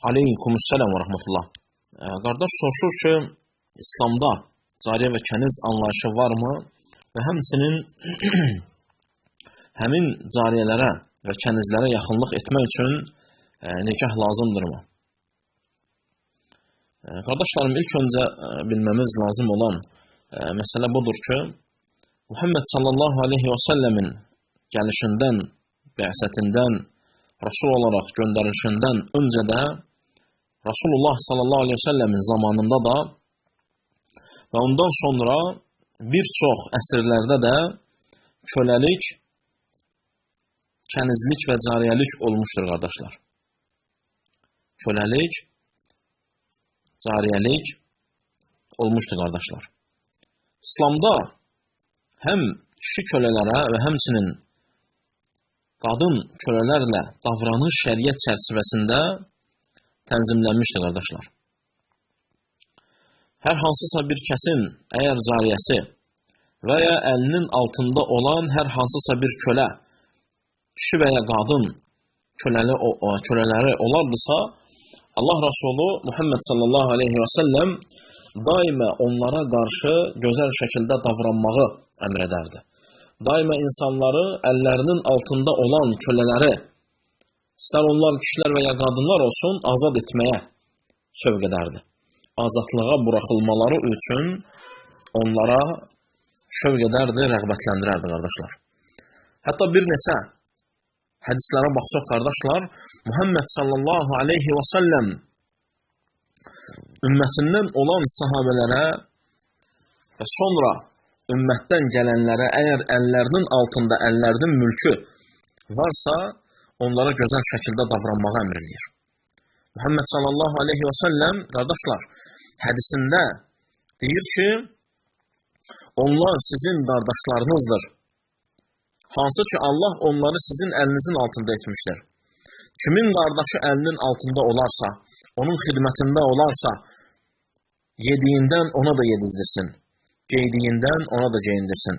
Aleykumussalam və rəhmətullah. Qardaş soruşur ki, İslamda cariyə və kəniz anlayışı varmı və həmçinin həmin cariyələrə və kənizlərə yaxınlıq etmək üçün nikah lazımdırmı? Qardaşlarım, ilk öncə bilməmiz lazım olan məsələ budur ki, Muhammed sallallahu aleyhi və səlləmin gəlişindən, bə'sətindən, Rasul olaraq göndərilişindən öncə də Rasulullah sallallahu aleyhi və səlləmin zamanında da və ondan sonra bir çox əsrlərdə də köləlik, kənizlik və cariyəlik olmuşdur, qardaşlar. Köləlik, cariyəlik olmuşdur, qardaşlar. İslamda həm kişi kölələrə və həmçinin qadın kölələrlə davranış şəriət çərçivəsində tənzimlənmişdir, qardaşlar. Hər hansısa bir kəsin əgər cariyəsi və ya əlinin altında olan hər hansısa bir kölə, kişi və ya qadın kölələri olardısa, Allah Rasulü Muhammed sallallahu aleyhi və səlləm daima onlara qarşı gözəl şəkildə davranmağı əmr edərdi. Daima insanları əllərinin altında olan kölələri, istər onlar kişilər və ya qadınlar olsun, azad etməyə sövq edərdi. Azadlığa buraxılmaları üçün onlara sövq edərdi, rəğbətləndirərdi, qardaşlar. Hətta bir neçə hədislərə baxsaq, qardaşlar, Muhammed sallallahu aleyhi və səlləm ümmətindən olan sahabələrə və sonra ümmətdən gələnlərə əgər əllərinin altında, əllərinin mülkü varsa, onlara gözəl şəkildə davranmağı əmr edir. Muhammed sallallahu aleyhi və səlləm, qardaşlar, hədisində deyir ki, onlar sizin qardaşlarınızdır. Hansı ki, Allah onları sizin əlinizin altında etmişdir. Kimin qardaşı əlinin altında olarsa, onun xidmətində olarsa, yediyindən ona da yedizdirsin, geydiyindən ona da geyindirsin.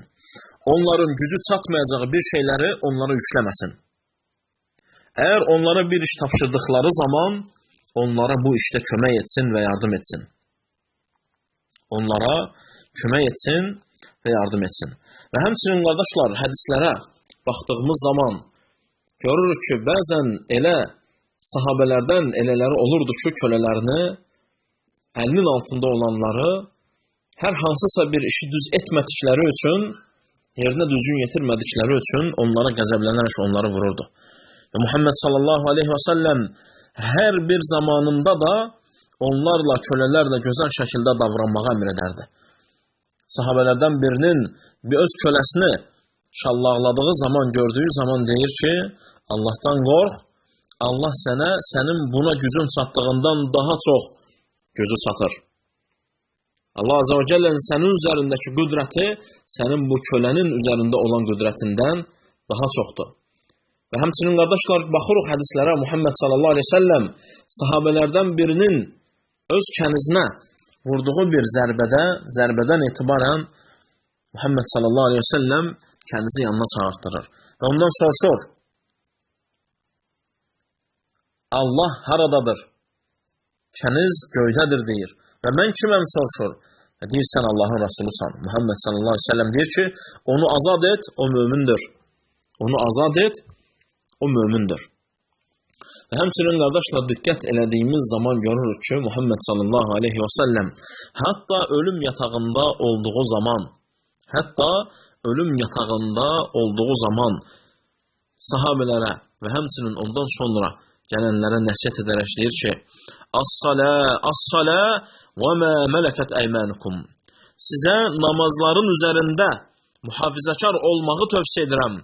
Onların gücü çatmayacağı bir şeyləri onlara yükləməsin. Əgər onlara bir iş tapşırdıqları zaman, onlara bu işdə kömək etsin və yardım etsin. Onlara kömək etsin və yardım etsin. Və həmçinin, qardaşlar, hədislərə baxdığımız zaman görürük ki, bəzən elə sahabələrdən elələri olurdu ki, kölələrini, əlinin altında olanları hər hansısa bir işi düz etmədikləri üçün, yerinə düzgün yetirmədikləri üçün onlara qəzəblənərək onları vururdu. Və Muhammed sallallahu aleyhi və səlləm hər bir zamanında da onlarla, kölələrlə gözəl şəkildə davranmağa əmr edərdi. Sahabələrdən birinin bir öz köləsini şallaqladığı zaman, gördüyü zaman deyir ki, Allahdan qorx, Allah sənə, sənin buna gücün çatdığından daha çox gözü çatır. Allah Azze və Cəllənin sənin üzərindəki qüdrəti, sənin bu kölənin üzərində olan qüdrətindən daha çoxdur. Və həmçinin, qardaşlar, baxırıq hədislərə, Muhammed sallallahu aleyhi ve sellem sahabələrdən birinin öz kənizinə vurduğu bir zərbədən etibarən Muhammed sallallahu aleyhi ve sellem kənizi yanına çağırtdırır. Və ondan soruşur, Allah haradadır? Kəniz göydədir, deyir. Və mən kiməm soruşur? Deyir, sən Allahın Rasulusan. Muhammed sallallahu aleyhi ve sellem deyir ki, onu azad et, o mömündür. Onu azad et, o mömündür. Və həmçinin, qardaşlar, diqqət elədiyimiz zaman görürük ki, Muhammed sallallahu aleyhi və səlləm hətta ölüm yatağında olduğu zaman sahabələrə və həmçinin ondan sonra gələnlərə nəsihət edərək deyir ki, As-salə və mə mələkət əymənukum. Sizə namazların üzərində mühafizəkar olmağı tövsiyə edirəm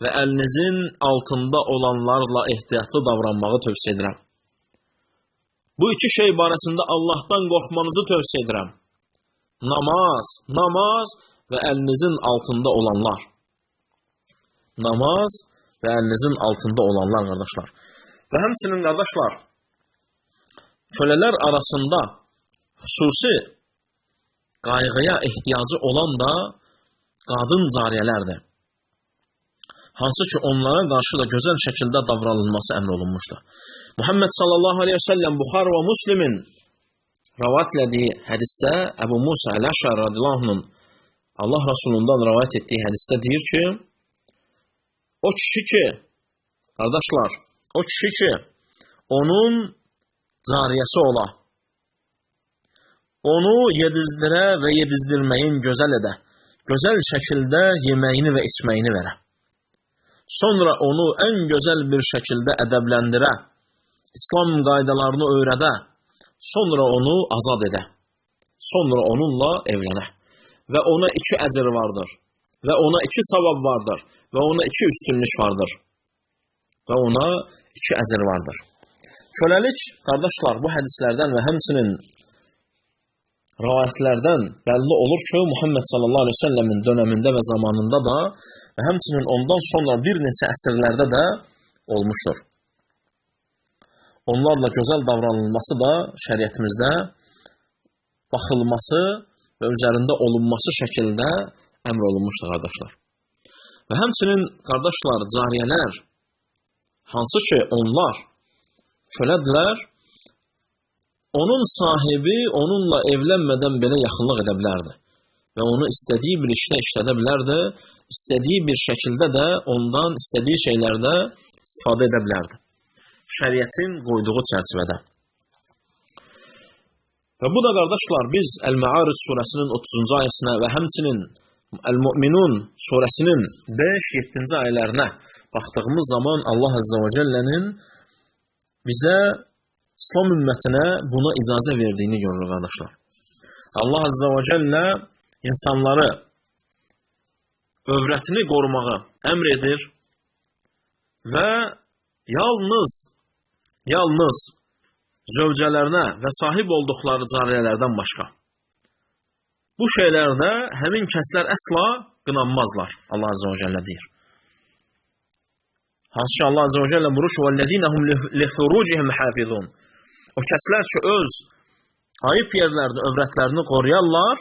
və əlinizin altında olanlarla ehtiyatlı davranmağı tövsiyə edirəm. Bu iki şey barəsində Allahdan qorxmanızı tövsiyə edirəm. Namaz və əlinizin altında olanlar. Namaz və əlinizin altında olanlar, qardaşlar. Və həmçinin, qardaşlar, kölələr arasında xüsusi qayğıya ehtiyacı olan da qadın cariyələrdir. hansı ki onlara qarşı da gözəl şəkildə davranılması əmr olunmuşdur. Muhammed sallallahu aleyhi ve sellem Buxar və Müslimin rivayet etdiyi hədisdə Əbu Musa el-Əş'ari radiyallahu anh'ın Allah Rasulundan rivayet etdiyi hədisdə deyir ki, o kişi ki, qardaşlar, o kişi ki, onun cariyəsi ola, onu yedizdirə və yedizdirməyin gözəl edə, gözəl şəkildə yeməyini və içməyini verə. Sonra onu ən gözəl bir şəkildə ədəbləndirə, İslam qaydalarını öyrədə, sonra onu azad edə, sonra onunla evlənə və ona 2 əcr vardır və ona 2 savab vardır və ona 2 üstünlük vardır və ona 2 əcr vardır. Köləlik, qardaşlar, bu hədislərdən və həmçinin rivayətlərdən bəlli olur ki, Muhammed sallallahu aleyhi ve sellemin dönəmində və zamanında da və həmçinin ondan sonra bir neçə əsrlərdə də olmuşdur. Onlarla gözəl davranılması da şəriətimizdə baxılması və üzərində olunması şəkildə əmr olunmuşdur, qardaşlar. Və həmçinin, qardaşlar, cariyələr, hansı ki onlar kölədirlər, onun sahibi onunla evlənmədən belə yaxınlıq edə bilərdi və onu istədiyi bir işdə işlədə bilərdi, istədiyi bir şəkildə də ondan istədiyi şeylərdə istifadə edə bilərdi. Şəriətin qoyduğu çərçivədə. Və bu da, qardaşlar, biz Əl-Mə'arij surəsinin 30-cu ayəsinə və həmçinin Əl-Mü'minun surəsinin 5-7-ci ayələrinə baxdığımız zaman Allah Azza və Cəllənin bizə İslam ümmətinə buna icazə verdiyini görürük, qardaşlar. Allah Azza və Cəllə insanları övrətini qorumağı əmr edir və yalnız zövcələrinə və sahib olduqları cariyələrdən başqa. Bu şeylərdə həmin kəslər əsla qınanmazlar, Allah Azza və Cəllə deyir. Hansı ki Allah Azza və Cəllə buyurur ki, وَالَّذِينَ هُمْ لِفُرُوجِهِمْ حَافِظُونَ. O kəslər ki, öz ayıb yerlərdə övrətlərini qoruyarlar,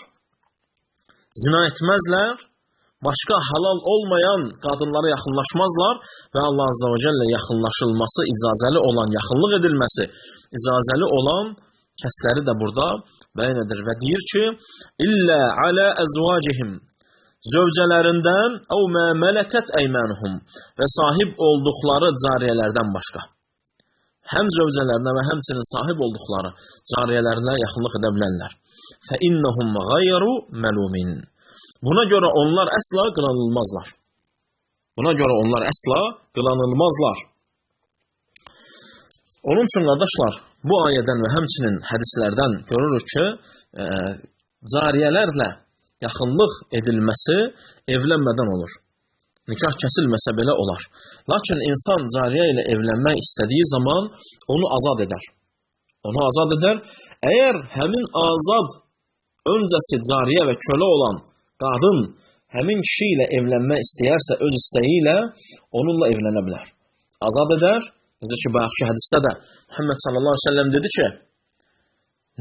zina etməzlər, başqa halal olmayan qadınlara yaxınlaşmazlar və Allah Azza və Cəllə yaxınlaşılması icazəli olan, yaxınlıq edilməsi icazəli olan kəsləri də burada bəyan edir və deyir ki, İllə alə əzvacihim, zövcələrindən əv mə mələkət əymənuhum və sahib olduqları cariyələrdən başqa. Həm zövcələrinə və həmçinin sahib olduqları cariyələrlə yaxınlıq edə bilərlər. Fə innəhum qayru məlumin. Buna görə onlar əsla qınanılmazlar. Buna görə onlar əsla qınanılmazlar. Onun üçün, qardaşlar, bu ayədən və həmçinin hədislərdən görürük ki, cariyələrlə yaxınlıq edilməsi evlənmədən olur. Nikah kəsilməsə belə olar. Lakin insan cariyə ilə evlənmək istədiyi zaman onu azad edər. Onu azad edər. Əgər həmin azad öncəsi cariyə və kölə olan qadın həmin kişi ilə evlənmək istəyərsə öz istəyi ilə onunla evlənə bilər. Azad edər. Necə ki, bayaqki hədisdə də Muhammed sallallahu aleyhi ve sellem dedi ki,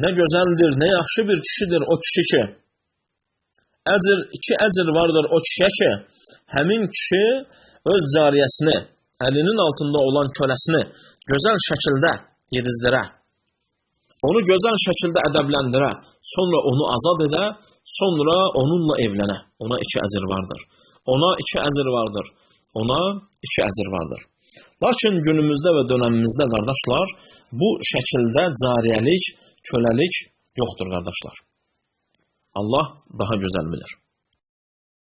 nə gözəldir, nə yaxşı bir kişidir o kişi ki, 2 əcr vardır o kişiyə ki, həmin kişi öz cariyəsini, əlinin altında olan köləsini gözəl şəkildə yedizdirə, onu gözəl şəkildə ədəbləndirə, sonra onu azad edə, sonra onunla evlənə. Ona 2 əcr vardır. Ona 2 əcr vardır. Ona 2 əcr vardır. Lakin günümüzdə və dönəmimizdə, qardaşlar, bu şəkildə cariyəlik, köləlik yoxdur, qardaşlar. Allah daha gözəl bilir.